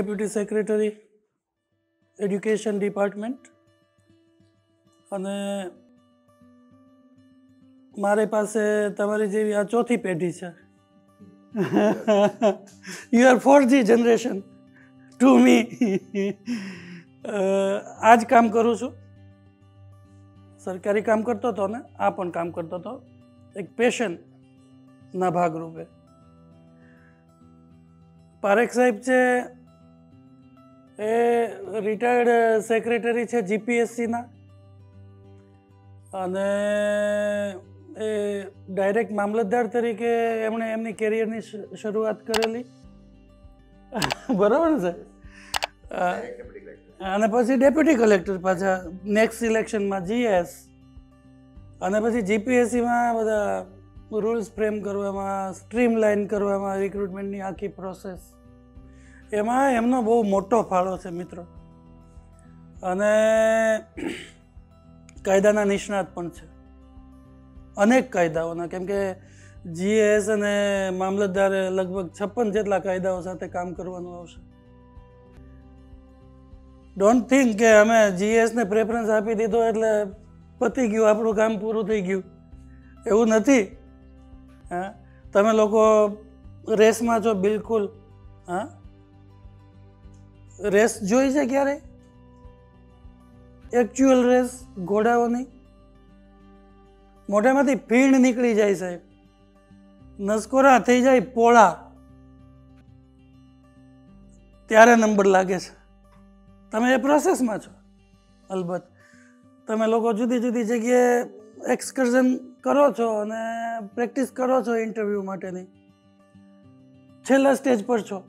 Deputy secretary education department અને મારી પાસે તમારી જેવી આ ચોથી પેઢી છે. You are 4G generation to me. આ જ કામ કરું છું. સરકારી કામ કરતો હતો ને આ પણ કામ કરતો હતો એક પેશનના ભાગરૂપે. પારેખ સાહેબ છે એ રિટાયર્ડ સેક્રેટરી છે જીપીએસસીના અને એ ડાયરેક્ટ મામલતદાર તરીકે એમણે એમની કેરિયરની શરૂઆત કરેલી. બરાબર ને સર? અને પછી ડેપ્યુટી કલેક્ટર પાછા નેક્સ્ટ ઇલેક્શનમાં જીએસ અને પછી જીપીએસસીમાં બધા રૂલ્સ ફ્રેમ કરવામાં, સ્ટ્રીમલાઇન કરવામાં રિક્રુટમેન્ટની આખી પ્રોસેસ, એમાં એમનો બહુ મોટો ફાળો છે મિત્રો. અને કાયદાના નિષ્ણાત પણ છે અનેક કાયદાઓના, કેમ કે જીએસ અને મામલતદારે લગભગ 56 જેટલા કાયદાઓ સાથે કામ કરવાનું આવશે. ડોન્ટ થિંક કે અમે જીએસને પ્રેફરન્સ આપી દીધો એટલે પતી ગયું, આપણું કામ પૂરું થઈ ગયું. એવું નથી. હા, તમે લોકો રેસમાં છો બિલકુલ. હા, રેસ જોઈ છે ક્યારે? એકચ્યુઅલ રેસ ઘોડાઓની મોઢામાંથી ફીણ નીકળી જાય સાહેબ, નસકોરા થઈ જાય પોળા, ત્યારે નંબર લાગે છે. તમે એ પ્રોસેસમાં છો. અલબત્ત તમે લોકો જુદી જુદી જગ્યાએ એક્સકર્ઝન કરો છો અને પ્રેક્ટિસ કરો છો ઇન્ટરવ્યૂ માટેની, છેલ્લા સ્ટેજ પર છો.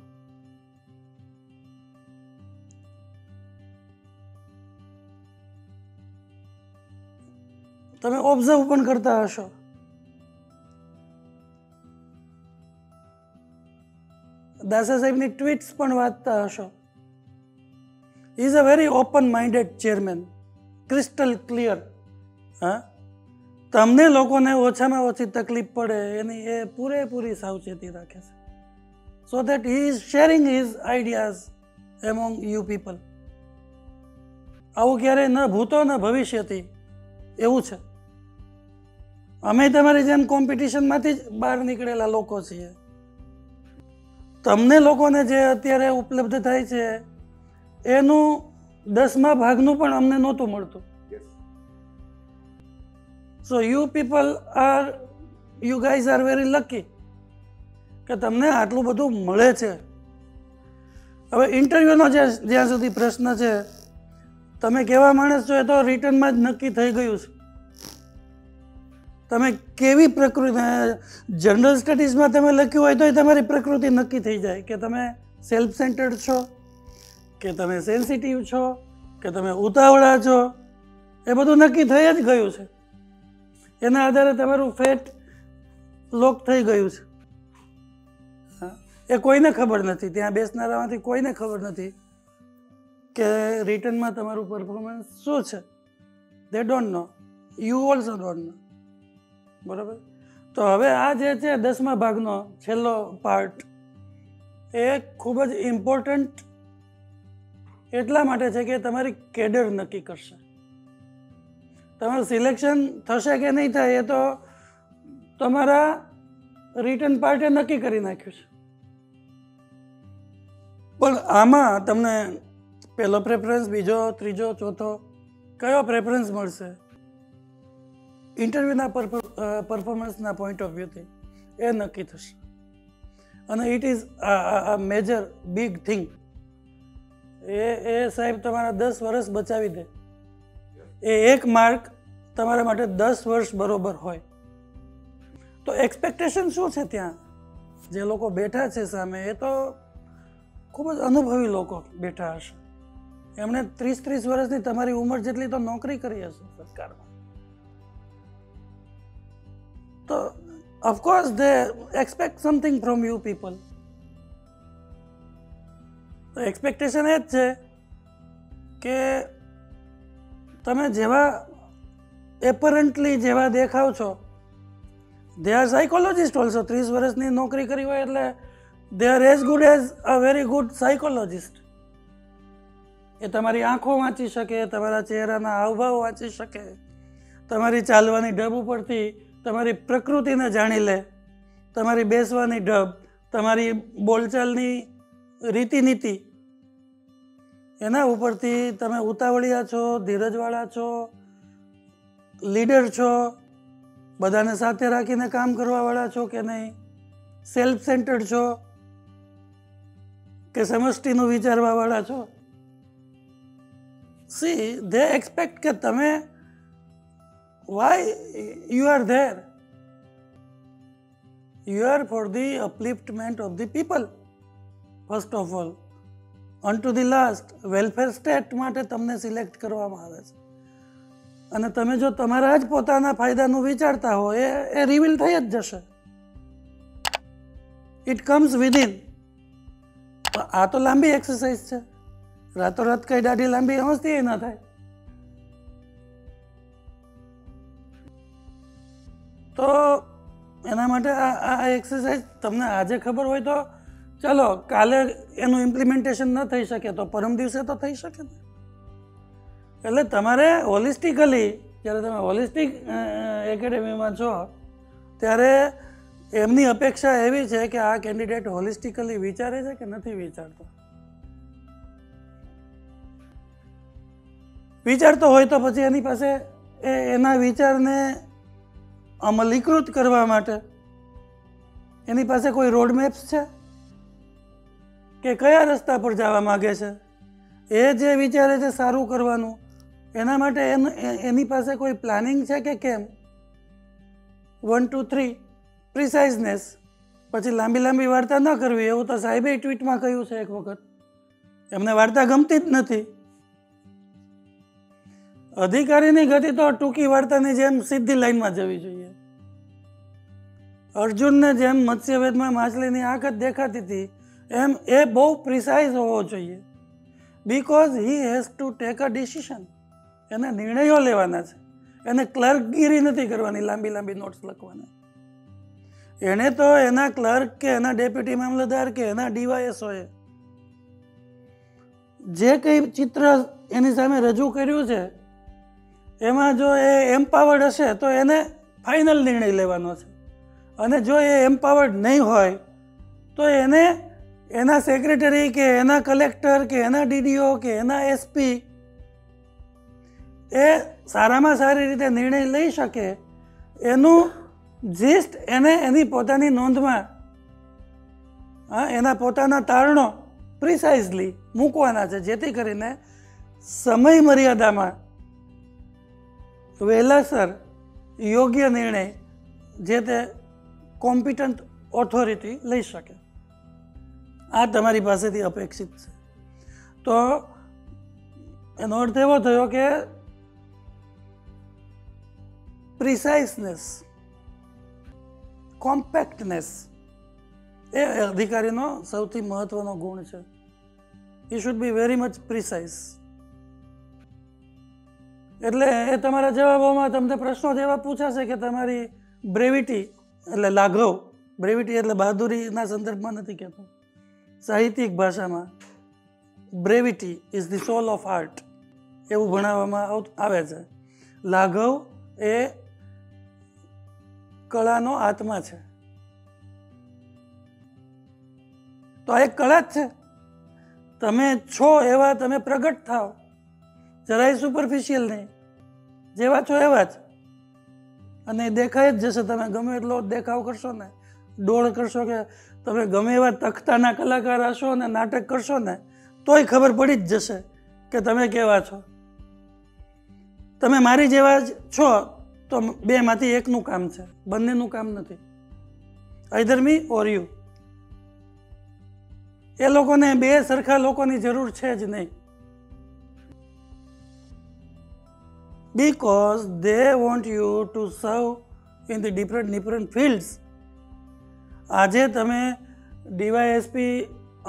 તમે ઓબ્ઝર્વ પણ કરતા હશો. દાસા સાહેબની ટ્વીટ્સ પણ વાંચતા હશો. He is a very open-minded chairman, crystal clear. હા, તમને લોકોને ઓછામાં ઓછી તકલીફ પડે એની એ પૂરેપૂરી સાવચેતી રાખે છે. So that he is sharing his ideas among you people. આવું ક્યારેય ન ભૂતો ન ભવિષ્યથી એવું છે. અમે તમારી જેમ કોમ્પિટિશનમાંથી જ બહાર નીકળેલા લોકો છીએ. તમને લોકોને જે અત્યારે ઉપલબ્ધ થાય છે એનું 10મા ભાગનું પણ અમને નહોતું મળતું. So you guys are very lucky કે તમને આટલું બધું મળે છે. હવે ઇન્ટરવ્યુનો જ્યાં સુધી પ્રશ્ન છે, તમે કેવા માણસ છો એ તો રિટર્નમાં જ નક્કી થઈ ગયું છે. તમે કેવી પ્રકૃતિ, જનરલ સ્ટડીઝમાં તમે લખ્યું હોય તો તમારી પ્રકૃતિ નક્કી થઈ જાય કે તમે સેલ્ફ સેન્ટર્ડ છો, કે તમે સેન્સિટિવ છો, કે તમે ઉતાવળા છો. એ બધું નક્કી થઈ જ ગયું છે. એના આધારે તમારું ફેટ લોક થઈ ગયું છે. એ કોઈને ખબર નથી, ત્યાં બેસનારામાંથી કોઈને ખબર નથી કે રિટર્નમાં તમારું પરફોર્મન્સ શું છે. દે don't know, you also don't know. બરાબર? તો હવે આ જે છે 10મા ભાગનો છેલ્લો પાર્ટ, એ ખૂબ જ ઇમ્પોર્ટન્ટ એટલા માટે છે કે તમારી કેડર નક્કી કરશે. તમારું સિલેક્શન થશે કે નહીં થાય એ તો તમારા રિટર્ન પાર્ટે નક્કી કરી નાખ્યું છે. પણ આમાં તમને પહેલો પ્રેફરન્સ, બીજો, ત્રીજો, ચોથો કયો પ્રેફરન્સ મળશે ઇન્ટરવ્યુના પરફોર્મન્સના પોઈન્ટ ઓફ વ્યૂથી એ નક્કી થશે. અને it is a major big thing. એ સાહેબ તમારા 10 વર્ષ બચાવી દે. એ એક માર્ક તમારા માટે 10 વર્ષ બરોબર હોય. તો એક્સપેક્ટેશન શું છે ત્યાં? જે લોકો બેઠા છે સામે એ તો ખૂબ જ અનુભવી લોકો બેઠા હશે. એમણે 30 વર્ષની તમારી ઉંમર જેટલી તો નોકરી કરી હશે સરકારમાં. તો of course they expect something from you people. તો એક્સપેક્ટેશન એ જ છે કે તમે જેવા એપરન્ટલી જેવા દેખાવ છો, દે આર સાયકોલોજીસ્ટ ઓલ્સો. 30 વર્ષની નોકરી કરી હોય એટલે they are as good as a very good psychologist. એ તમારી આંખો વાંચી શકે, તમારા ચહેરાના હાવભાવ વાંચી શકે, તમારી ચાલવાની ઢબ ઉપરથી તમારી પ્રકૃતિને જાણી લે, તમારી બેસવાની ઢબ, તમારી બોલચાલની રીતિનીતિ, એના ઉપરથી તમે ઉતાવળિયા છો, ધીરજવાળા છો, લીડર છો, બધાને સાથે રાખીને કામ કરવાવાળા છો કે નહીં, સેલ્ફ સેન્ટર્ડ છો કે સમષ્ટિનું વિચારવાવાળા છો. સી ધે એક્સપેક્ટ કે તમે why you are there, you are for the upliftment of the people first of all, unto the last welfare state માટે તમને સિલેક્ટ કરવામાં આવે છે. અને તમે જો તમારા જ પોતાના ફાયદાનું વિચારતા હો એ રિવીલ થઈ જ જશે. It comes within. આ તો લાંબી એક્સરસાઇઝ છે, રાતોરાત કઈ દાઢી લાંબી સમજતી ન થાય. તો એના માટે આ એક્સરસાઇઝ તમને આજે ખબર હોય તો ચાલો, કાલે એનું ઇમ્પ્લિમેન્ટેશન ન થઈ શકે તો પરમ દિવસે તો થઈ શકે ને. એટલે તમારે હોલિસ્ટિકલી, જ્યારે તમે હોલિસ્ટિક એકેડેમીમાં છો ત્યારે એમની અપેક્ષા એવી છે કે આ કેન્ડિડેટ હોલિસ્ટિકલી વિચારે છે કે નથી વિચારતો. વિચારતો હોય તો પછી એની પાસે એના વિચારને અમલીકૃત કરવા માટે એની પાસે કોઈ રોડમેપ્સ છે કે કયા રસ્તા પર જવા માગે છે, એ જે વિચારે છે સારું કરવાનું, એના માટે એની પાસે કોઈ પ્લાનિંગ છે કે કેમ? 1 2 3 પ્રિસાઇઝનેસ. પછી લાંબી લાંબી વાર્તા ન કરવી, એવું તો સાહેબે ટ્વીટમાં કહ્યું છે એક વખત. એમને વાર્તા ગમતી જ નથી. અધિકારીની ગતિ તો ટૂંકી વાર્તાની જેમ સીધી લાઈનમાં જવી જોઈએ. અર્જુનને જેમ મત્સ્યવેદમાં માછલીની આંખ જ દેખાતી હતી એમ એ બહુ પ્રિસાઇઝ હોવો જોઈએ. Because he has to take a decision. એને નિર્ણયો લેવાના છે, એને ક્લર્કગીરી નથી કરવાની, લાંબી લાંબી નોટ્સ લખવાના. એણે તો એના ક્લર્ક કે એના ડેપ્યુટી મામલતદાર કે એના ડીવાયએસઓએ જે કંઈ ચિત્ર એની સામે રજૂ કર્યું છે એમાં જો એ એમ્પાવર્ડ હશે તો એને ફાઇનલ નિર્ણય લેવાનો છે. અને જો એ એમ્પાવર્ડ નહીં હોય તો એને એના સેક્રેટરી કે એના કલેક્ટર કે એના ડીડીઓ કે એના એસપી એ સારામાં સારી રીતે નિર્ણય લઈ શકે એનું જીસ્ટ એને એની પોતાની નોંધમાં, એના પોતાના તારણો પ્રિસાઇઝલી મૂકવાના છે, જેથી કરીને સમય મર્યાદામાં વહેલાસર યોગ્ય નિર્ણય જે તે કોમ્પિટન્ટ ઓથોરિટી લઈ શકે. આ તમારી પાસેથી અપેક્ષિત છે. તો એનો અર્થ એવો થયો કે પ્રિસાઇઝનેસ, કોમ્પેક્ટનેસ એ અધિકારીનો સૌથી મહત્વનો ગુણ છે. He should be very much precise. એટલે એ તમારા જવાબોમાં તમને પ્રશ્નો જેવા પૂછાશે કે તમારી બ્રેવિટી એટલે લાઘવ, બ્રેવિટી એટલે બહાદુરીના સંદર્ભમાં નથી કહેતો, સાહિત્યિક ભાષામાં brevity is the soul of art એવું ભણાવવામાં આવે છે. લાઘવ એ કળાનો આત્મા છે. તો આ એક કળા જ છે. તમે છો એવા તમે પ્રગટ થાવ, જરાય સુપરફિશિયલ નહીં, જેવા છો એવા જ. અને દેખાય જ જશે. તમે ગમે એટલો દેખાવ કરશો ને, ડોળ કરશો કે તમે ગમે એવા તખ્તાના કલાકાર હશો ને નાટક કરશો ને તોય ખબર પડી જ જશે કે તમે કેવા છો. તમે મારી જેવા જ છો તો બેમાંથી એકનું કામ છે, બંનેનું કામ નથી. Either me or you. એ લોકોને બે સરખા લોકોની જરૂર છે જ નહીં. Because they want you to serve in the different fields. આજે તમે ડીવાયએસપી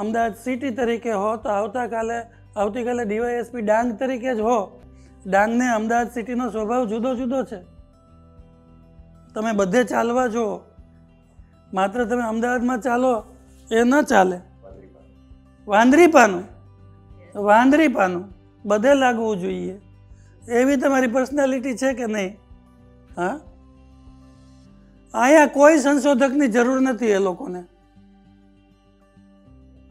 અમદાવાદ સિટી તરીકે હો તો આવતીકાલે ડીવાયએસપી ડાંગ તરીકે જ હો. ડાંગને અમદાવાદ સિટીનો સ્વભાવ જુદો જુદો છે. તમે બધે ચાલવા જુઓ, માત્ર તમે અમદાવાદમાં ચાલો એ ન ચાલે. વાંદરી પાનું બધે લાગવું જોઈએ એવી તમારી પર્સનાલિટી છે કે નહીં? હા, અહીંયા કોઈ સંશોધકની જરૂર નથી. એ લોકોને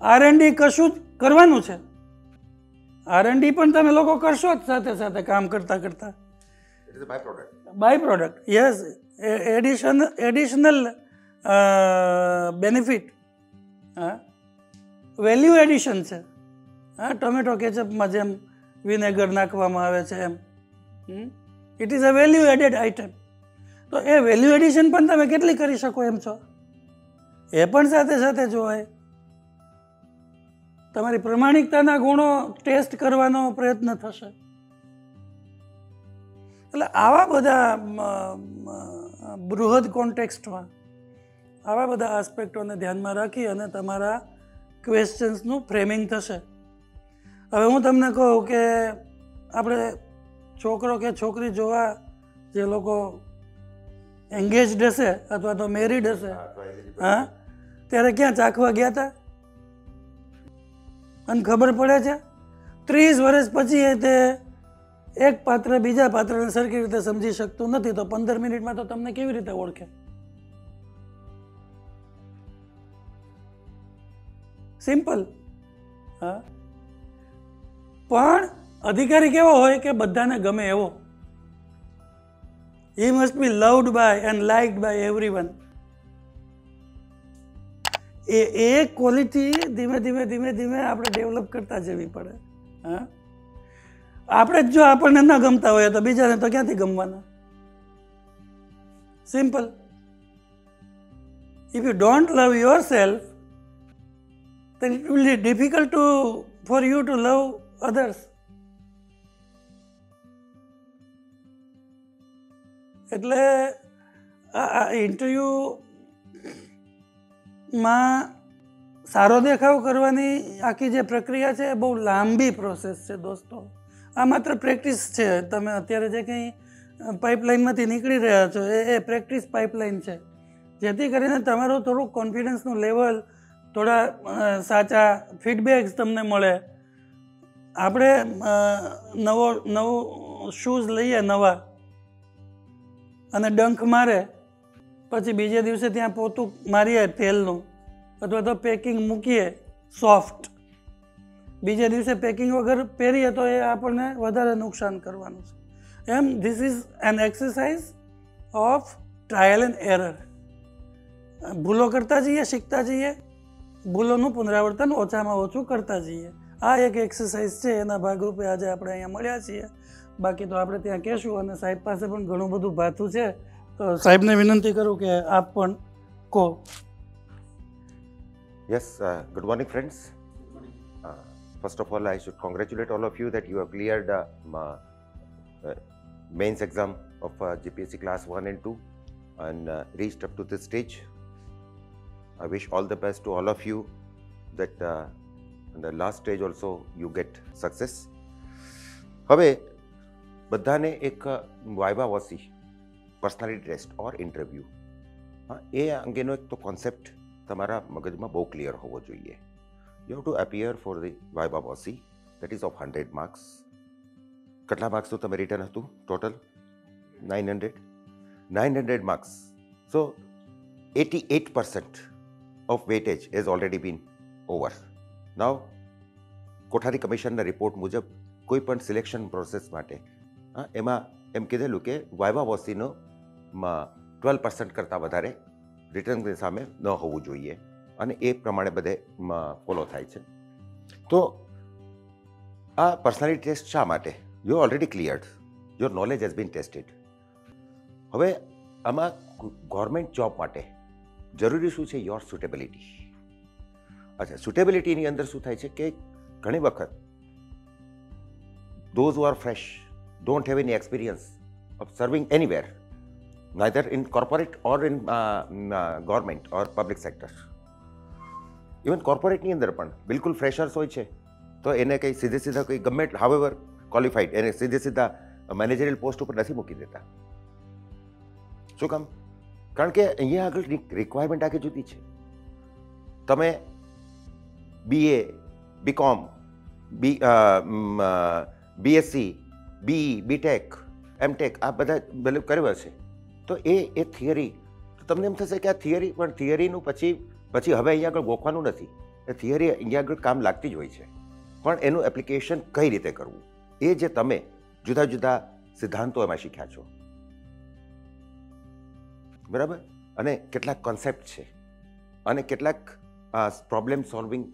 R&D કશું જ કરવાનું છે. R&D પણ તમે લોકો કરશો જ સાથે સાથે કામ કરતા કરતા. By product, yes, additional benefit. હા, વેલ્યુ એડિશન છે. હા, ટોમેટો કેચઅપમાં જેમ વિનેગર નાખવામાં આવે છે એમ it is a value added item. તો એ વેલ્યુ એડિશન પણ તમે કેટલી કરી શકો એમ છો એ પણ સાથે સાથે જોવાય. તમારી પ્રમાણિકતાના ગુણો ટેસ્ટ કરવાનો પ્રયત્ન થશે. એટલે આવા બધા બૃહદ કોન્ટેક્સ્ટમાં આવા બધા આસ્પેક્ટોને ધ્યાનમાં રાખી અને તમારા ક્વેશ્ચન્સનું ફ્રેમિંગ થશે. હવે હું તમને કહું કે આપણે છોકરો કે છોકરી જોવા જે લોકો એન્ગેજડ હશે અથવા તો મેરિડ હશે, હા, ત્યારે ક્યાં ચાખવા ગયા હતા? અને ખબર પડે છે 30 વર્ષ પછી તે એક પાત્ર બીજા પાત્રને સરખી રીતે સમજી શકતું નથી, તો 15 મિનિટમાં તો તમને કેવી રીતે ઓળખે? સિમ્પલ. હા, પણ અધિકારી કેવો હોય કે બધાને ગમે એવો. He must be loved by and liked by everyone. A quality ધીમે ધીમે ધીમે ધીમે આપણે ડેવલપ કરતા જવી પડે. હા, આપણે જ જો આપણને ન ગમતા હોય તો બીજાને તો ક્યાંથી ગમવાના? Simple. If you don't love yourself, then it will be difficult for you to love others. એટલે આ ઇન્ટરવ્યૂમાં સારો દેખાવ કરવાની આખી જે પ્રક્રિયા છે એ બહુ લાંબી પ્રોસેસ છે દોસ્તો. આ માત્ર પ્રેક્ટિસ છે. તમે અત્યારે જે કંઈ પાઇપલાઇનમાંથી નીકળી રહ્યા છો એ પ્રેક્ટિસ પાઇપલાઇન છે, જેથી કરીને તમારું થોડુંક કોન્ફિડન્સનું લેવલ, થોડા સાચા ફીડબેક્સ તમને મળે. આપણે નવું શૂઝ લઈએ નવા અને ડંખ મારે, પછી બીજે દિવસે ત્યાં પોતું મારીએ તેલનું અથવા તો પેકિંગ મૂકીએ સોફ્ટ, બીજે દિવસે પેકિંગ વગર પહેરીએ તો એ આપણને વધારે નુકસાન કરવાનું છે. એમ this is an exercise of trial and error. ભૂલો કરતા જઈએ, શીખતા જઈએ, ભૂલોનું પુનરાવર્તન ઓછામાં ઓછું કરતા જઈએ. આ એક એક્સરસાઇઝ છે, એના ભાગરૂપે આજે આપણે અહીંયા મળ્યા છીએ. બાકી તો આપણે ત્યાં કહેશું, અને સાહેબ પાસે પણ ઘણું બધું ભાથું છે, તો સાહેબને વિનંતી કરું કે આપ પણ કહો. Yes, good morning, friends. First of all, I should congratulate all of you that you have cleared mains exam of GPSC class 1 and 2 and reached up to this stage. I wish all the best to all of you that in the last stage also you get success. હવે બધાને એક viva વોસી personality test ઓર interview, એ અંગેનો એક તો concept તમારા મગજમાં બહુ clear હોવો જોઈએ. You have to appear for the viva voce, that is of 100 marks. કેટલા માર્ક્સનું તમે રિટર્ન હતું total? 900 marks. So 88% of weightage has already been over. Now, Kothari કમિશનના રિપોર્ટ મુજબ કોઈ પણ સિલેક્શન પ્રોસેસ માટે એમાં એમ કીધેલું કે વાઇવા વોસીનો 12% કરતાં વધારે રિટર્નની સામે ન હોવું જોઈએ, અને એ પ્રમાણે બધે ફોલો થાય છે. તો આ પર્સનાલિટી ટેસ્ટ શા માટે? You already cleared, your knowledge has bin tested. હવે આમાં ગવર્મેન્ટ જોબ માટે જરૂરી શું છે? યોર સુટેબિલિટી. અચ્છા, સુટેબિલિટીની અંદર શું થાય છે કે ઘણી વખત those who are fresh don't have any experience of serving anywhere, neither in corporate or in government or public sector. Even કોર્પોરેટની અંદર પણ બિલકુલ ફ્રેશર્સ હોય છે તો એને કંઈ સીધે કંઈ ગમે હાવેવર ક્વોલિફાઈડ એને સીધા મેનેજરિયલ પોસ્ટ ઉપર નથી મૂકી દેતા. શું કામ? કારણ કે અહીંયા આગળ રિક્વાયરમેન્ટ આખી જુદી છે. તમે BA, BCom, BSc, BE, BTech, MTech આ બધા બિલીવ કર્યું હશે તો એ થિયરી, તો તમને એમ થશે કે આ થિયરી, પણ થિયરીનું પછી હવે અહીંયા આગળ ગોખવાનું નથી. એ થિયરી અહીંયા આગળ કામ લાગતી જ હોય છે, પણ એનું એપ્લિકેશન કઈ રીતે કરવું એ જે તમે જુદા જુદા સિદ્ધાંતો એમાં શીખ્યા છો, બરાબર, અને કેટલાક કોન્સેપ્ટ છે અને કેટલાક પ્રોબ્લેમ સોલ્વિંગ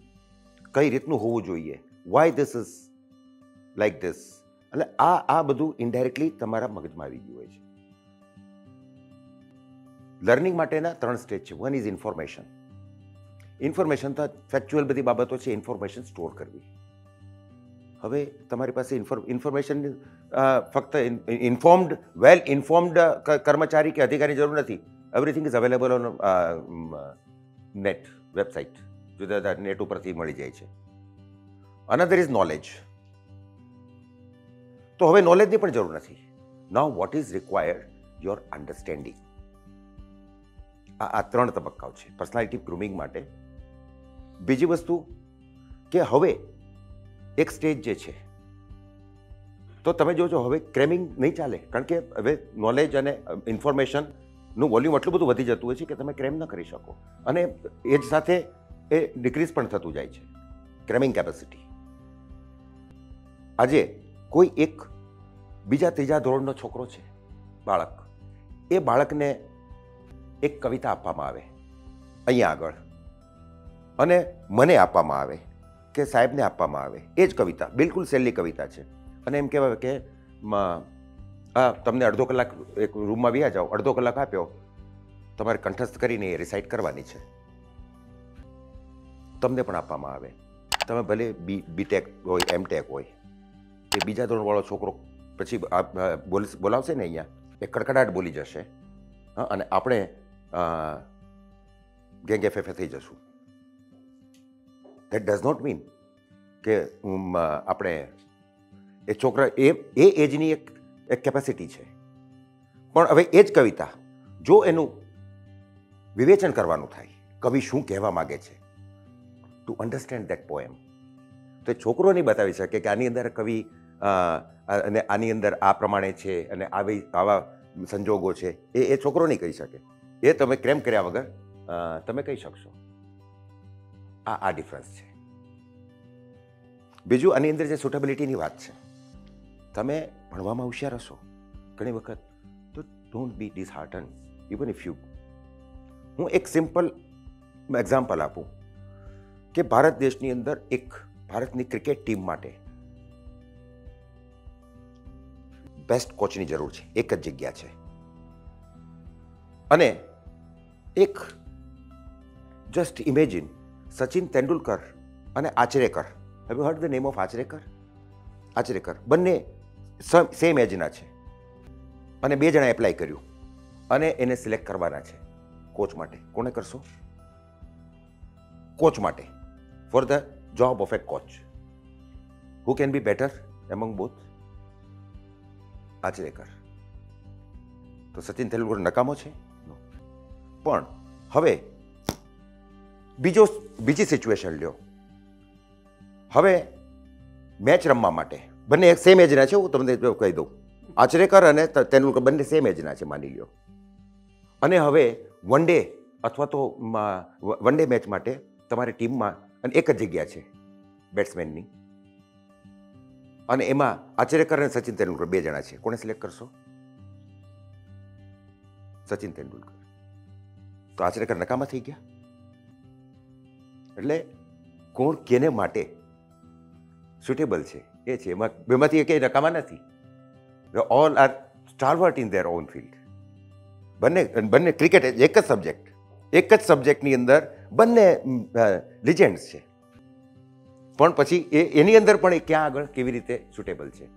કઈ રીતનું હોવું જોઈએ, Y this is like this, એટલે આ બધું ઇનડાયરેક્ટલી તમારા મગજમાં આવી ગયું હોય છે. લર્નિંગ માટેના 3 સ્ટેજ છે. One is information. ઇન્ફોર્મેશન તો ફેક્ચ્યુઅલ બધી બાબતો છે, ઇન્ફોર્મેશન સ્ટોર કરવી. હવે તમારી પાસે ઇન્ફોર્મેશન ફક્ત વેલ ઇન્ફોર્મ્ડ કર્મચારી કે અધિકારીની જરૂર નથી. Everything is available on net, website, જુદા જુદા નેટ ઉપરથી મળી જાય છે. Another is knowledge. તો હવે નોલેજની પણ જરૂર નથી. નાઉ what is required? Your understanding. આ 3 તબક્કાઓ છે પર્સનાલિટી ગ્રૂમિંગ માટે. બીજી વસ્તુ કે હવે એક સ્ટેજ જે છે, તો તમે જોજો હવે ક્રેમિંગ નહીં ચાલે, કારણ કે હવે નોલેજ અને ઇન્ફોર્મેશનનું વોલ્યુમ એટલું બધું વધી જતું હોય છે કે તમે ક્રેમ ન કરી શકો, અને એ જ સાથે એ ડિક્રીઝ પણ થતું જાય છે ક્રેમિંગ કેપેસિટી. આજે કોઈ એક બીજા ત્રીજા ધોરણનો છોકરો છે, બાળક, એ બાળકને એક કવિતા આપવામાં આવે અહીંયા આગળ, અને મને આપવામાં આવે કે સાહેબને આપવામાં આવે, એ જ કવિતા, બિલકુલ સહેલી કવિતા છે, અને એમ કહેવાય કે તમને અડધો કલાક એક રૂમમાં વ્યા જાઓ, અડધો કલાક આપ્યો, તમારે કંઠસ્થ કરીને એ રિસાઇટ કરવાની છે. તમને પણ આપવામાં આવે, તમે ભલે BTech હોય, MTech હોય, એ બીજા ધોરણવાળો છોકરો પછી બોલાવશે ને અહીંયા, એ કડકડાટ બોલી જશે, અને આપણે ગેંગ FFA થઈ જશું. દેટ ડઝ નોટ મીન કે આપણે એ છોકરા એ એજની એક કેપેસિટી છે, પણ હવે એ જ કવિતા જો એનું વિવેચન કરવાનું થાય, કવિ શું કહેવા માગે છે, ટુ અન્ડરસ્ટેન્ડ ધેટ પોએમ, તો એ છોકરો નહીં બતાવી શકે કે આની અંદર કવિ અને આની અંદર આ પ્રમાણે છે અને આવા સંજોગો છે, એ છોકરો નહીં કહી શકે. એ તમે ક્રેમ કર્યા વગર તમે કહી શકશો. આ ડિફરન્સ છે. બીજું આની અંદર જે સુટેબિલિટીની વાત છે, તમે ભણવામાં હોશિયાર હશો ઘણી વખત, તો don't be dishearten even if you. હું એક સિમ્પલ એક્ઝામ્પલ આપું કે ભારત દેશની અંદર ભારતની ક્રિકેટ ટીમ માટે બેસ્ટ કોચની જરૂર છે. એક જ જગ્યા છે, અને જસ્ટ ઇમેજિન સચિન તેંડુલકર અને Achrekar. Have you hard the name of Achrekar? બંને સેમ એજના છે, અને 2 જણા એપ્લાય કર્યું, અને એને સિલેક્ટ કરવાના છે કોચ માટે. કોને કરશો? કોચ માટે, for the job of a coach. Who can be better among both? Achrekar. તો સચિન તેંડુલકર નકામો છે? પણ હવે બીજી સિચ્યુએશન લ્યો. હવે મેચ રમવા માટે બંને એક સેમ એજના છે, હું તમને કહી દઉં, આચરેકર અને તેંડુલકર બંને સેમ એજના છે માની લ્યો, અને હવે વન ડે અથવા તો વન ડે મેચ માટે તમારી ટીમમાં અને એક જ જગ્યા છે બેટ્સમેનની, અને એમાં આચરેકર અને સચિન તેંડુલકર 2 જણા છે. કોને સિલેક્ટ કરશો? સચિન તેંડુલકર. તો આચરેકર નકામા થઈ ગયા. એટલે કોણ કેને માટે સુટેબલ છે એ છે, એમાં બેમાંથી એક નકામા નથી. All are stalwart in their own field. બંને ક્રિકેટ એક જ સબ્જેક્ટની અંદર બંને લિજેન્ડ્સ છે, પણ પછી એની અંદર પણ એ ક્યાં આગળ કેવી રીતે સુટેબલ છે,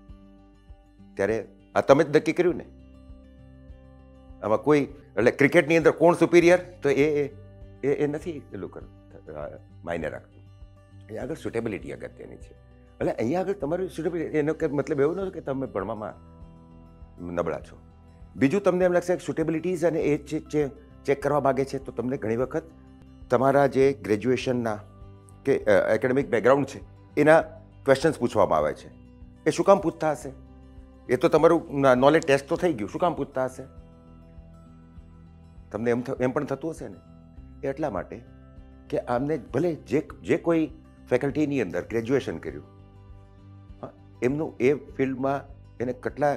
ત્યારે આ તમે જ નક્કી કર્યું ને. આમાં કોઈ એટલે ક્રિકેટની અંદર કોણ સુપિરિયર, તો એ નથી પેલું માયને રાખતું. અહીંયા આગળ સુટેબિલિટી અગત્યની છે. એટલે અહીંયા આગળ તમારું સુટેબિલિટી, એનો મતલબ એવો નથી કે તમે ભણવામાં નબળા છો. બીજું તમને એમ લાગશે કે સુટેબિલિટીઝ અને એ ચેક કરવા માગે છે, તો તમને ઘણી વખત તમારા જે ગ્રેજ્યુએશનના કે એકેડેમિક બેકગ્રાઉન્ડ છે એના ક્વેશ્ચન્સ પૂછવામાં આવે છે એ શું કામ પૂછતા હશે? એ તો તમારું નોલેજ ટેસ્ટ તો થઈ ગયું, શું કામ પૂછતા હશે? તમને એમ પણ થતું હશે ને? એટલા માટે કે આમને ભલે જે કોઈ ફેકલ્ટીની અંદર ગ્રેજ્યુએશન કર્યું, એમનું એ ફિલ્ડમાં એને કેટલા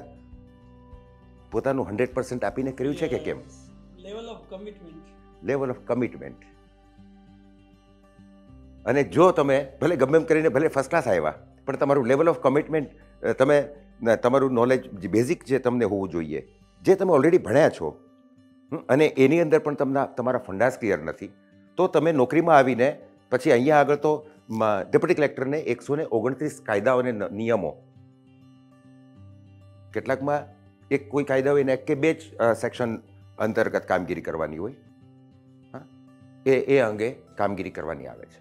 પોતાનું 100% આપીને કર્યું છે કે કેમ? Level of commitment. Level of commitment. અને જો તમે ભલે ગમે એમ કરીને ભલે ફર્સ્ટ ક્લાસ આવ્યા, પણ તમારું લેવલ ઓફ કમિટમેન્ટ, તમે તમારું નોલેજ જે બેઝિક જે તમને હોવું જોઈએ, જે તમે ઓલરેડી ભણ્યા છો, અને એની અંદર પણ તમારા ફંડાસ ક્લિયર નથી, તો તમે નોકરીમાં આવીને પછી અહીંયા આગળ તો ડેપ્યુટી કલેક્ટરને 129 કાયદાઓ અને નિયમો, કેટલાકમાં કોઈ કાયદા હોય ને કે 2 જ સેક્શન અંતર્ગત કામગીરી કરવાની હોય, એ અંગે કામગીરી કરવાની આવે છે.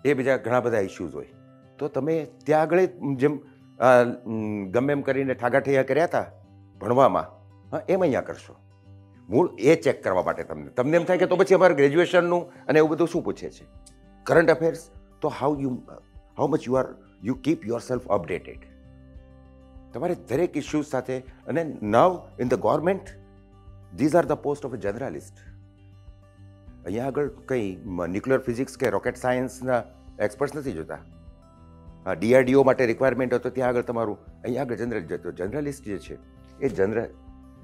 એ બીજા ઘણા બધા ઇસ્યુઝ હોય, તો તમે ત્યાં આગળ જેમ ગમે એમ કરીને ઠાગાઠૈયા કર્યા હતા ભણવામાં, એમ અહીંયા કરશો. મૂળ એ ચેક કરવા માટે તમને એમ થાય કે તો પછી અમારે ગ્રેજ્યુએશનનું અને એવું બધું શું પૂછે છે? કરંટ અફેર્સ તો how much you keep yourself updated. તમારે દરેક ઇસ્યુઝ સાથે, અને now in the government these are the post of a generalist. અહીંયા આગળ કંઈ ન્યુક્લિયર ફિઝિક્સ કે રોકેટ સાયન્સના એક્સપર્ટ્સ નથી જોતા. DRDO માટે રિક્વાયરમેન્ટ હતો ત્યાં આગળ તમારું અહીંયા આગળ જનરલિસ્ટ જે છે એ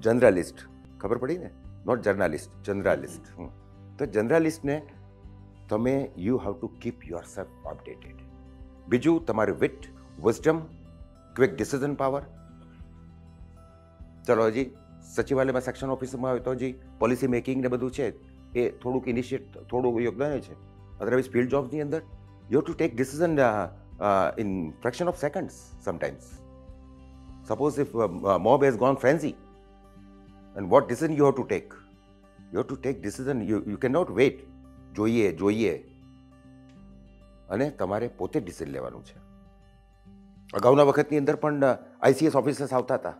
જનરલિસ્ટ, ખબર પડી ને? Not journalist, generalist. તો જનરલિસ્ટને તમે you have to keep yourself updated. બીજું તમારું wit, wisdom, quick decision power. ચલો હજી સચિવાલયમાં સેક્શન ઓફિસમાં હોય તો હજી પોલિસી મેકિંગ ને બધું છે, એ થોડુંક થોડું યોગદાન હોય છે. અદરવાઇઝ ફિલ્ડ જોબ્સની અંદર you have to take decision in fraction of seconds sometimes. Suppose if mob has gone frenzy, and what decision you have to take? You have to take decision. You cannot wait. જોઈએ અને તમારે પોતે decision લેવાનું છે. અગાઉના વખતની અંદર પણ ICS ઓફિસર્સ આવતા હતા.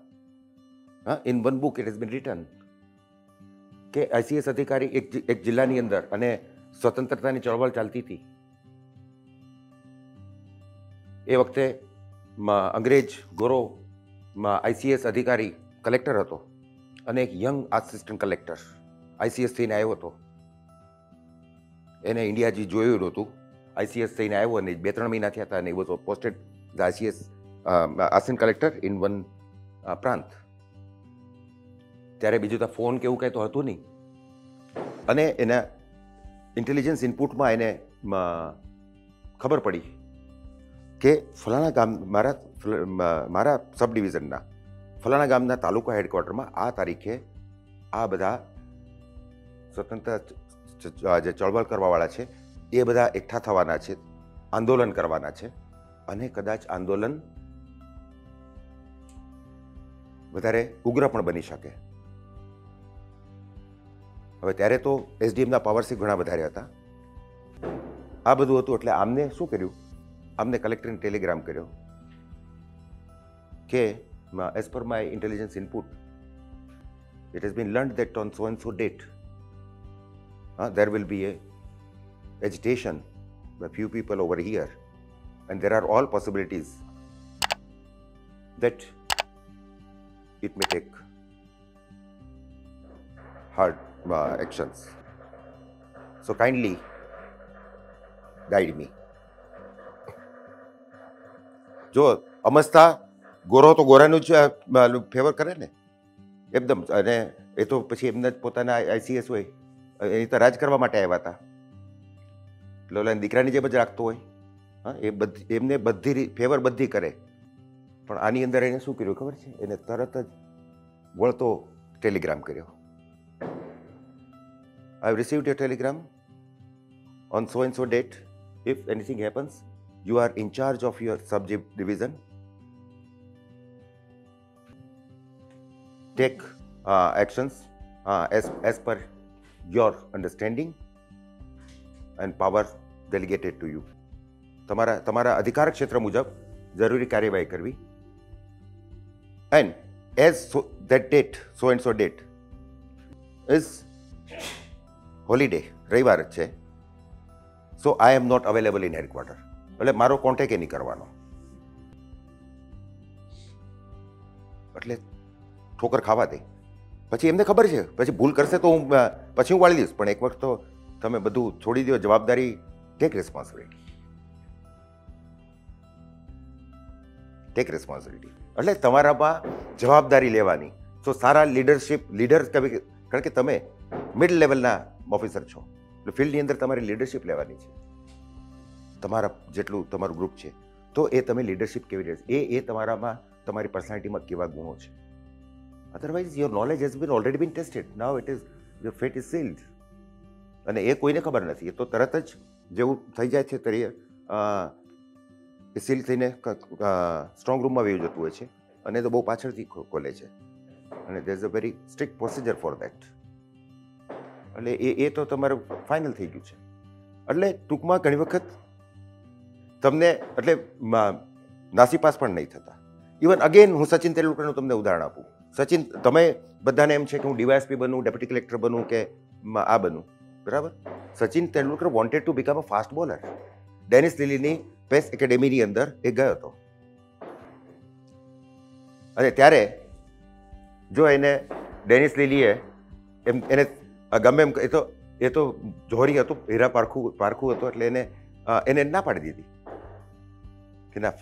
In one book it has been return કે ICS અધિકારી એક જિલ્લાની અંદર, અને સ્વતંત્રતાની ચળવળ ચાલતી હતી એ વખતે અંગ્રેજ ગોરો ICS અધિકારી કલેક્ટર હતો, અને એક યંગ આસિસ્ટન્ટ કલેક્ટર ICS થઈને આવ્યો હતો. એને ઇન્ડિયા જે જોયું નહોતું, ICS થઈને આવ્યો અને 2-3 મહિના થયા હતા, અને એ was posted the ICS assistant collector in one પ્રાંત. ત્યારે બીજું તો ફોન કે એવું કંઈ તો હતું નહીં, અને એના ઇન્ટેલિજન્સ ઇનપુટમાં એને ખબર પડી કે ફલાણા ગામ, મારા સબ ડિવિઝનના ફલાણા ગામના તાલુકા હેડક્વાર્ટરમાં આ તારીખે આ બધા સ્વતંત્ર જે ચળવળ કરવાવાળા છે એ બધા એકઠા થવાના છે, આંદોલન કરવાના છે, અને કદાચ આંદોલન વધારે ઉગ્ર પણ બની શકે. હવે ત્યારે તો SDMના પાવર્સ ઘણા વધારે હતા. આ બધું હતું એટલે આમને શું કર્યું? આમને કલેક્ટરને ટેલિગ્રામ કર્યો કે as per my intelligence input it has been learned that on so and so date there will be a agitation by few people over here, and there are all possibilities that it may take hard actions, so kindly guide me. જો અમસ્તા ગોરો તો ગોરાનું જ favour કરે ને એકદમ, અને એ તો પછી એમના જ પોતાના ICS હોય, એ તો રાજ કરવા માટે આવ્યા હતા, એટલે દીકરાની જેમ જ રાખતો હોય. એમને બધી ફેવર બધી કરે, પણ આની અંદર એને શું કર્યું ખબર છે? એને તરત જ વળતો ટેલિગ્રામ કર્યો. I have received your telegram on so and so date. If anything happens, you are in charge of your sub-division. Take actions as per your understanding and power delegated to you. તમારા અધિકાર ક્ષેત્ર મુજબ જરૂરી કાર્યવાહી કરવી. And as that date, so and so date is holiday, રવિવાર જ છે, so I am not available in headquarter. એટલે મારો કોન્ટેક્ટ એ નહીં કરવાનો. એટલે ઠોકર ખાવા દે. પછી એમને ખબર છે પછી ભૂલ કરશે તો હું પછી હું વાળી દઈશ, પણ એક વખત તો તમે બધું છોડી દો, જવાબદારી, ટેક રિસ્પોન્સિબિલિટી. એટલે તમારામાં જવાબદારી લેવાની. તો સારા લીડર, કારણ કે તમે મિડ લેવલના ઓફિસર છો, એટલે ફિલ્ડની અંદર તમારી લીડરશિપ લેવાની છે. તમારા જેટલું તમારું ગ્રુપ છે તો એ તમે લીડરશિપ કેવી રીતે, એ તમારામાં તમારી પર્સનાલિટીમાં કેવા ગુણો છે. Otherwise your knowledge has been already been tested, now it is your fate is sealed. અને એ કોઈને ખબર નથી, એ તો તરત જ જેવું થઈ જાય છે તરીકે એ સીલ થઈને સ્ટ્રોંગ રૂમમાં વહી જતું હોય છે, અને એ તો બહુ પાછળથી ખોલે છે, અને દેર is a very strict procedure for that. એટલે એ તો તમારું ફાઇનલ થઈ ગયું છે. એટલે ટૂંકમાં ઘણી વખત તમને એટલે નાસીપાસ પણ નહીં થતા. ઇવન અગેન હું સચિન તેંડુલકરનું તમને ઉદાહરણ આપું. સચિન, તમે બધાને એમ છે કે હું ડીવાયએસપી બનું, ડેપ્યુટી કલેક્ટર બનું કે આ બનું, બરાબર. Sachin Tendulkar wanted to become a fast bowler. Dennis લિલીની પેસ એકેડેમીની અંદર એ ગયો હતો, અને ત્યારે જો એને ડેનિસ લીલીએ એને ગમે એમ એ તો જોહરી હતું, હીરા પારખું હતું, એટલે એને ના પાડી દીધી કે ના,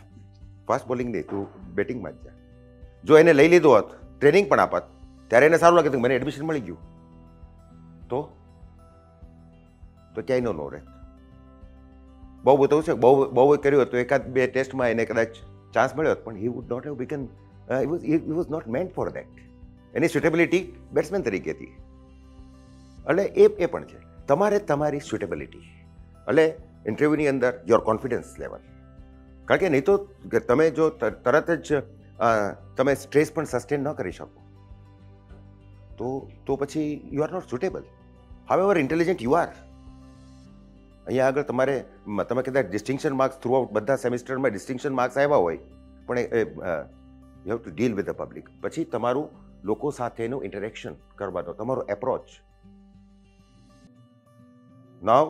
ફાસ્ટ બોલિંગ નહીં, તું બેટિંગમાં જ જા. જો એને લઈ લીધો હોત, ટ્રેનિંગ પણ આપત, ત્યારે એને સારું લાગે મને એડમિશન મળી ગયું, તો ક્યાંય નો રહે. બહુ બતાવું છે, બહુ કર્યું હતું, એકાદ બે ટેસ્ટમાં એને કદાચ ચાન્સ મળ્યો હતો, પણ he would not have been, he was not meant for that. Any suitability batsman તરીકે હતી. એટલે એ પણ છે તમારે તમારી સુટેબિલિટી. એટલે ઇન્ટરવ્યૂની અંદર યોર કોન્ફિડન્સ લેવલ, કારણ કે નહીં તો તમે જો તરત જ તમે સ્ટ્રેસ પણ સસ્ટેન ન કરી શકો તો પછી you are not suitable. However intelligent you are. અહીંયા આગળ તમે કદાચ ડિસ્ટિંક્શન માર્ક્સ થ્રુ આઉટ બધા સેમિસ્ટરમાં ડિસ્ટિંક્શન માર્ક્સ આવ્યા હોય, પણ you have to deal with the public. પછી તમારું લોકો સાથેનું ઇન્ટરેક્શન કરવાનો તમારો એપ્રોચ. નાવ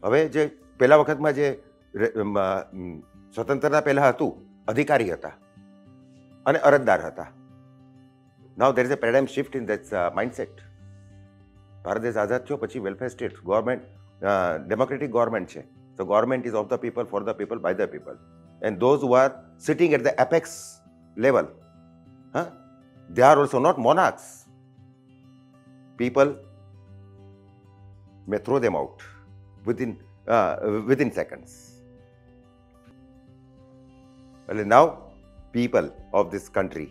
હવે જે પહેલા વખતમાં જે સ્વતંત્રતા પહેલા હતું, અધિકારી હતા અને અરજદાર હતા. Now there is a paradigm shift in that mindset. Bharat દેશ આઝાદ થયો પછી welfare state government, democratic government છે. તો government is of the people, for the people, by the people. And those who are sitting at the apex level, they are also not monarchs. People may throw them out within seconds. Well, now people of this country,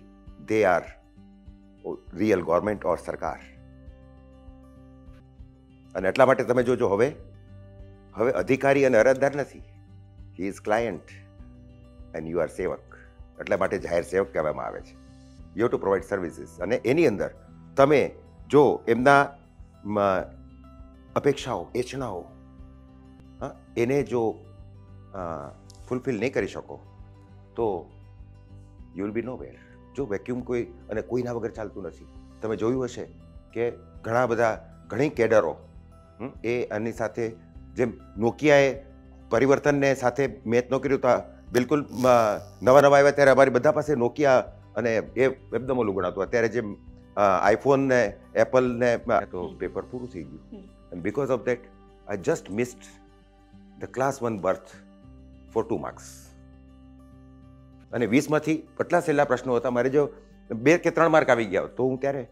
they are real government or સરકાર. અને એટલા માટે તમે જોજો હવે અધિકારી અને અરજદાર નથી, he is client and you are સેવક. એટલા માટે જાહેર સેવક કહેવામાં આવે છે. You have two provide services, અને એની અંદર તમે જો એમના અપેક્ષાઓ, એચનાઓ એને જો ફૂલફિલ નહીં કરી શકો તો યુ વિલ બી નો વેર. જો વેક્યુમ કોઈના વગર ચાલતું નથી. તમે જોયું હશે કે ઘણી કેડરો એ આની સાથે જેમ નોકિયાએ પરિવર્તનને સાથે મેચ ન કર્યું, તો બિલકુલ નવા આવ્યા ત્યારે અમારી બધા પાસે નોકિયા અને એ એકદમ ઓલું ગણાતું. અત્યારે જેમ આઈફોન ને એપલ ને તો પેપર પૂરું થઈ ગયું. And because of that I just missed the class 1 berth for 2 marks. અને 20માંથી કેટલા છેલ્લા પ્રશ્નો હતા, મારે જો 2 કે 3 માર્ક આવી ગયા તો હું ત્યારે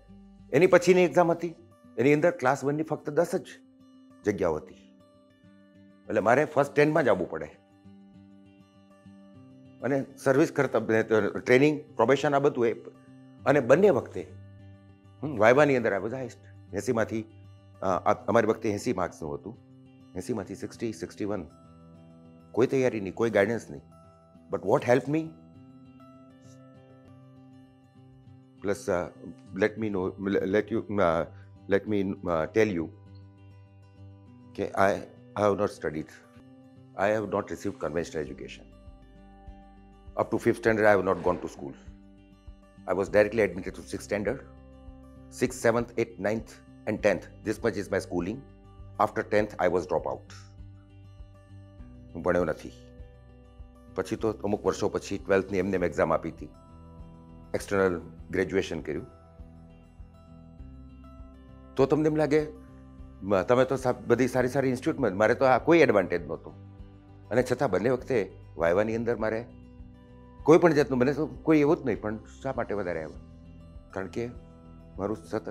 એની પછીની એક્ઝામ હતી, એની અંદર ક્લાસ 1ની ફક્ત 10 જ જગ્યાઓ હતી. એટલે મારે ફર્સ્ટ 10માં જ આવવું પડે. અને સર્વિસ કરતા ટ્રેનિંગ, પ્રોબેશન, આ બધું એ. અને બંને વખતે વાયવાની અંદર આ બધા 80માંથી અમારી વખતે 80 માર્ક્સનું હતું, 80માંથી 60, 61. કોઈ તૈયારી નહીં, કોઈ ગાઈડન્સ નહીં. But what help me, plus let me tell you કે I have not studied. I have not received conventional education. Up to 5th standard, I have not gone to school. I was directly admitted to 6th standard. 6th, 7th, 8th, 9th and 10th. This much is my schooling. After 10th, I was drop out. હું ભણ્યો નથી. પછી તો અમુક વર્ષો પછી 12thની એમને exam આપી હતી. એક્સટર્નલ ગ્રેજ્યુએશન કર્યું, તો તમને એમ લાગે તમે તો બધી સારી સારી ઇન્સ્ટિટ્યૂટમાં, મારે તો આ કોઈ એડવાન્ટેજ નહોતો. અને છતાં બંને વખતે વાયવાની અંદર મારે કોઈ પણ જાતનું, મને તો કોઈ એવું જ નહીં, પણ શા માટે વધારે આવ્યા? કારણ કે મારું સતત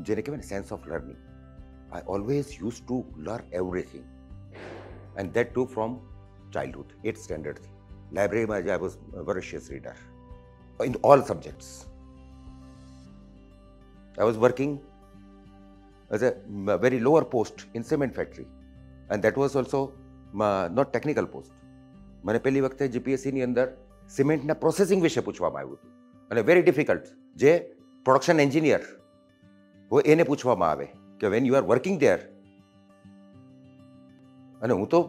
જેને કહેવાય ને sense of learning, I always use to learn everything, and that too from childhood, 8th સ્ટેન્ડર્ડથી. લાઇબ્રેરીમાં જ I was voracious reader in all subjects. I was working as a very lower post in cement factory, and that was also not technical post. મને પહેલી વખતે જીપીએસસીની અંદર સિમેન્ટના processing વિશે પૂછવામાં આવ્યું હતું, અને વેરી ડિફિકલ્ટ, જે પ્રોડક્શન એન્જિનિયર હોય એને પૂછવામાં આવે કે વેન યુ આર વર્કિંગ દેર. અને હું તો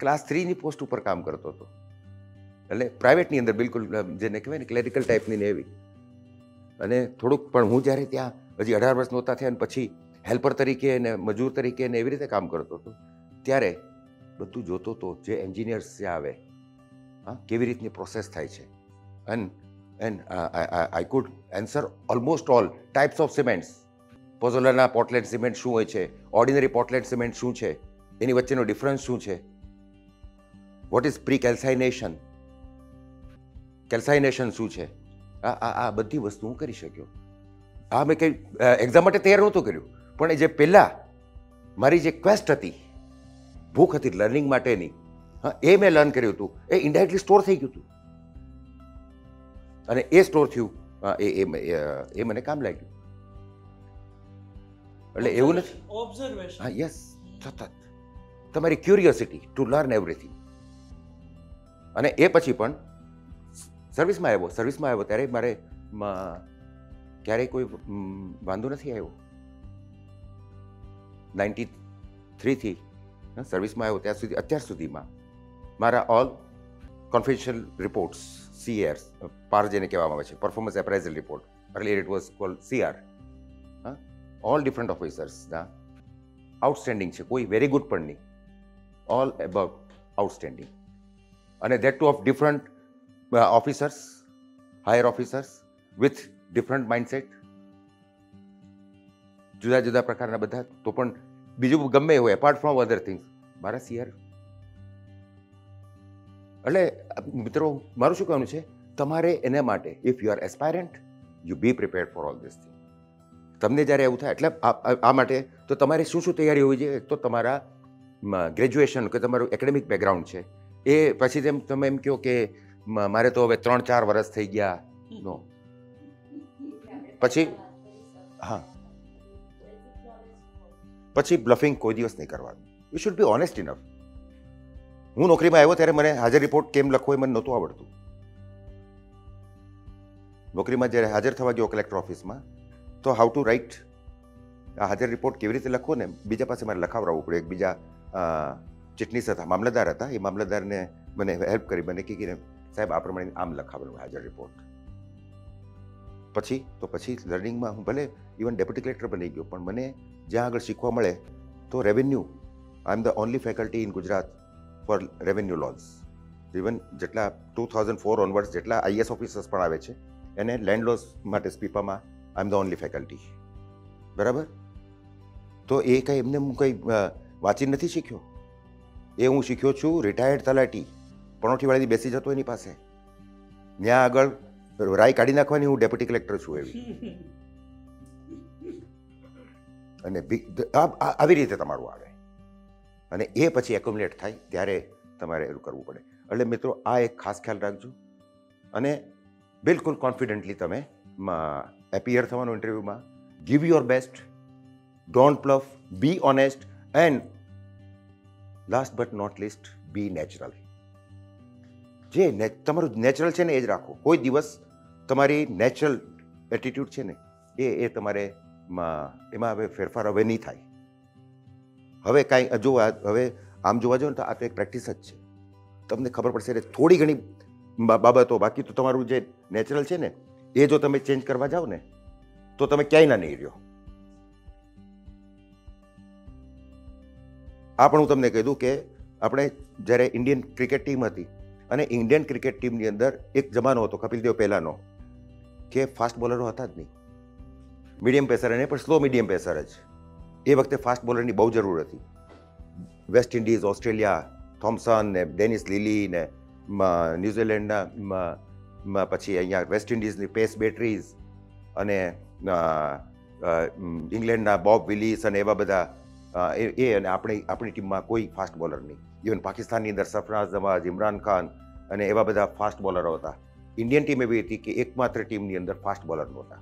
ક્લાસ 3ની પોસ્ટ ઉપર કામ કરતો હતો, એટલે પ્રાઇવેટની અંદર બિલકુલ જેને કહેવાય ને ક્લેરિકલ ટાઈપની ને એવી. અને થોડુંક પણ હું જ્યારે ત્યાં હજી 18 વર્ષ નહોતા થયા અને પછી હેલ્પર તરીકે અને મજૂર તરીકે ને એવી રીતે કામ કરતો હતો, ત્યારે બધું જોતો હતો જે એન્જિનિયર્સ ત્યાં આવે, હા, કેવી રીતની પ્રોસેસ થાય છે. And I could answer almost all types of cements. Pozzolana Portland cement શું હોય છે, ઓર્ડિનરી પોર્ટલેન્ડ સિમેન્ટ શું છે, એની વચ્ચેનો ડિફરન્સ શું છે, વોટ ઇઝ પ્રી કેલ્સાઇનેશન, કેલ્સાઇનેશન શું છે, આ બધી વસ્તુ હું કરી શક્યો. આ મેં કંઈ એક્ઝામ માટે તૈયાર નહોતું કર્યું, પણ એ જે પહેલાં મારી જે ક્વેસ્ટ હતી, ભૂખ હતી લર્નિંગ માટેની, હા, એ મેં લર્ન કર્યું હતું. એ ઇનડાયરેક્ટલી સ્ટોર થઈ ગયું હતું, અને એ સ્ટોર થયું, એ મને કામ લાગ્યું. એટલે એવું નથી, ઓબ્ઝર્વેશન, હા, યસ, સતત તમારી ક્યુરિયોસિટી ટુ લર્ન એવરીથિંગ. અને એ પછી પણ સર્વિસમાં આવ્યો ત્યારે મારે ક્યારેય કોઈ વાંધો નથી આવ્યો. 93થી સર્વિસમાં આવ્યો ત્યાં સુધી, અત્યાર સુધીમાં મારા ઓલ કોન્ફિડેન્શિયલ રિપોર્ટ્સ, CARs, પાર જેને કહેવામાં આવે છે, performance appraisal report, earlier it was called CR, હા, ઓલ ડિફરન્ટ ઓફિસર્સના આઉટસ્ટેન્ડિંગ છે, કોઈ વેરી ગુડ પણ નહીં, ઓલ અબાઉટ આઉટસ્ટેન્ડિંગ. અને that too of different officers, higher officers with different mindset, જુદા જુદા પ્રકારના બધા. તો પણ બીજું ગમે હોય, એપાર્ટ ફ્રોમ અધર થિંગ્સ, મારા CR. એટલે મિત્રો, મારું શું કહેવાનું છે, તમારે એના માટે, if you are aspirant, you be prepared for all this thing. તમને જ્યારે એવું થાય, એટલે આ માટે તો તમારે શું શું તૈયારી હોવી જોઈએ? એક તો તમારા ગ્રેજ્યુએશન કે તમારું એકેડેમિક બેકગ્રાઉન્ડ છે, એ પછી જેમ તમે એમ કહો કે મારે તો હવે 3-4 વર્ષ થઈ ગયા, નો. પછી હા, પછી બ્લફિંગ કોઈ દિવસ નહીં કરવાનું. You should be honest enough. હું નોકરીમાં આવ્યો ત્યારે મને હાજર રિપોર્ટ કેમ લખવો એ મને નહોતું આવડતું. નોકરીમાં જ્યારે હાજર થવા ગયો કલેક્ટર ઓફિસમાં, તો હાઉ ટુ રાઇટ, આ હાજર રિપોર્ટ કેવી રીતે લખવો ને, બીજા પાસે મારે લખાવડાવવું પડે. એક બીજા ચીટનીસ હતા, મામલતદાર હતા, એ મામલતદારને મને હેલ્પ કરી, મને કીધું સાહેબ આ પ્રમાણે આમ લખાવવાનું હાજર રિપોર્ટ. પછી લર્નિંગમાં હું ભલે ઇવન ડેપ્યુટી કલેક્ટર બની ગયો, પણ મને જ્યાં આગળ શીખવા મળે તો revenue, I am the only faculty in Gujarat for revenue laws. Even જેટલા 2004 ઓનવર્ડ્સ જેટલા IAS ઓફિસર્સ પણ આવે છે, એને લેન્ડ લોઝ માટે સ્પીપામાં આઈ એમ ધ ઓનલી ફેકલ્ટી. બરાબર? તો એ કંઈ એમને હું કંઈ વાંચી નથી શીખ્યો, એ હું શીખ્યો છું રિટાયર્ડ તલાટી, પણોઠીવાળી બેસી જતો એની પાસે, ત્યાં આગળ રાય કાઢી નાખવાની, હું ડેપ્યુટી કલેક્ટર છું એવી. અને આવી રીતે તમારું આવે, અને એ પછી એક્યુમ્યુલેટ થાય ત્યારે તમારે એવું કરવું પડે. એટલે મિત્રો, આ એક ખાસ ખ્યાલ રાખજો, અને બિલકુલ કોન્ફિડન્ટલી તમે એપિયર થવાનું ઇન્ટરવ્યૂમાં. Give your best, don't bluff, be honest, and last but not least, be natural. જે તમારું નેચરલ છે ને એ જ રાખો. કોઈ દિવસ તમારી નેચરલ એટીટ્યૂડ છે ને એ તમારે એમાં હવે ફેરફાર હવે નહીં થાય. હવે કાંઈ જો હવે આમ જોવા જાઓ ને તો આ તો એક પ્રેક્ટિસ જ છે. તમને ખબર પડશે એટલે થોડી ઘણી બાબતો, બાકી તો તમારું જે નેચરલ છે ને એ જો તમે ચેન્જ કરવા જાઓ ને તો તમે ક્યાંય ના નહીં રહ્યો. આ પણ હું તમને કહી દઉં કે આપણે જ્યારે ઇન્ડિયન ક્રિકેટ ટીમ હતી અને ઇન્ડિયન ક્રિકેટ ટીમની અંદર એક જમાનો હતો કપિલ દેવ પહેલાંનો કે ફાસ્ટ બોલરો હતા જ નહીં, મીડિયમ પેસર અને પણ સ્લો મીડિયમ પેસર જ. એ વખતે ફાસ્ટ બોલરની બહુ જરૂર હતી. વેસ્ટ ઇન્ડિઝ, ઓસ્ટ્રેલિયા, થોમ્સન ને ડેનિસ લીલી ને ન્યૂઝીલેન્ડના પછી અહીંયા વેસ્ટ ઇન્ડિઝની પેસ બેટરીઝ અને ઇંગ્લેન્ડના બોબ વિલિસ અને એવા બધા અને આપણી ટીમમાં કોઈ ફાસ્ટ બોલર નહીં. ઇવન પાકિસ્તાનની અંદર સરફરાઝ નવાઝ, ઇમરાન ખાન અને એવા બધા ફાસ્ટ બોલરો હતા. ઇન્ડિયન ટીમ એવી હતી કે એકમાત્ર ટીમની અંદર ફાસ્ટ બોલર નહોતા.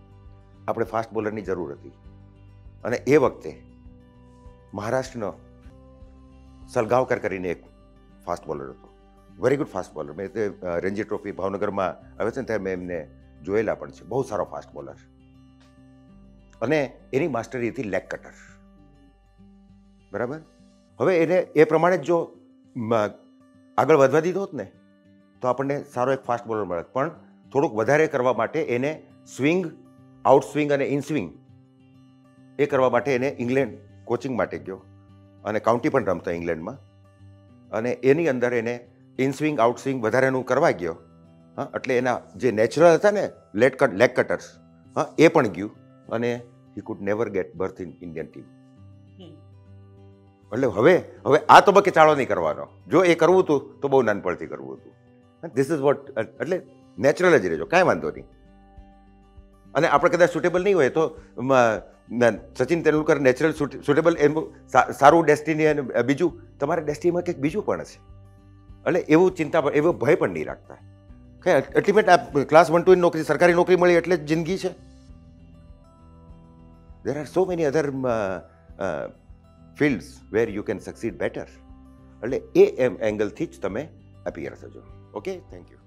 આપણે ફાસ્ટ બોલરની જરૂર હતી. અને એ વખતે મહારાષ્ટ્રનો સલગાવકર કરીને એક ફાસ્ટ બોલર હતો, વેરી ગુડ ફાસ્ટ બોલર. મેં તે રણજી ટ્રોફી ભાવનગરમાં આવે છે ને ત્યારે મેં એમને જોયેલા પણ છે. બહુ સારો ફાસ્ટ બોલર. અને એની માસ્ટરી હતી લેગ કટર. બરાબર. હવે એને એ પ્રમાણે જ જો આગળ વધવા દીધો હોત ને તો આપણને સારો એક ફાસ્ટ બોલર મળત. પણ થોડુંક વધારે કરવા માટે એને સ્વિંગ, આઉટ સ્વિંગ અને ઇન સ્વિંગ એ કરવા માટે એને ઇંગ્લેન્ડ કોચિંગ માટે ગયો અને કાઉન્ટી પણ રમતા ઇંગ્લેન્ડમાં. અને એની અંદર એને ઇન સ્વિંગ, આઉટ સ્વિંગ વધારેનું કરવા ગયો. હા, એટલે એના જે નેચરલ હતા ને લેગ કટર્સ, હા, એ પણ ગયું અને he could never get berth in Indian team. એટલે હવે આ તબક્કે ચાળો નહીં કરવાનો. જો એ કરવું હતું તો બહુ નાનપણથી કરવું હતું. This is what. એટલે નેચરલ જ રહેજો, કાંઈ વાંધો નહીં. અને આપણે કદાચ સુટેબલ નહીં હોય તો સચિન તેંડુલકર નેચરલ સુટેબલ, એનું સારું ડેસ્ટિની અને બીજું તમારા ડેસ્ટિનીમાં કંઈક બીજું પણ છે. એટલે એવું ચિંતા, એવો ભય પણ નહીં રાખતા. કંઈ અલ્ટિમેટ આ ક્લાસ 1 2 નોકરી, સરકારી નોકરી મળી એટલે જ જિંદગી છે. there are so many other fields where you can succeed better. એટલે એ એંગલથી જ તમે અપિયર થજો. Okay, thank you.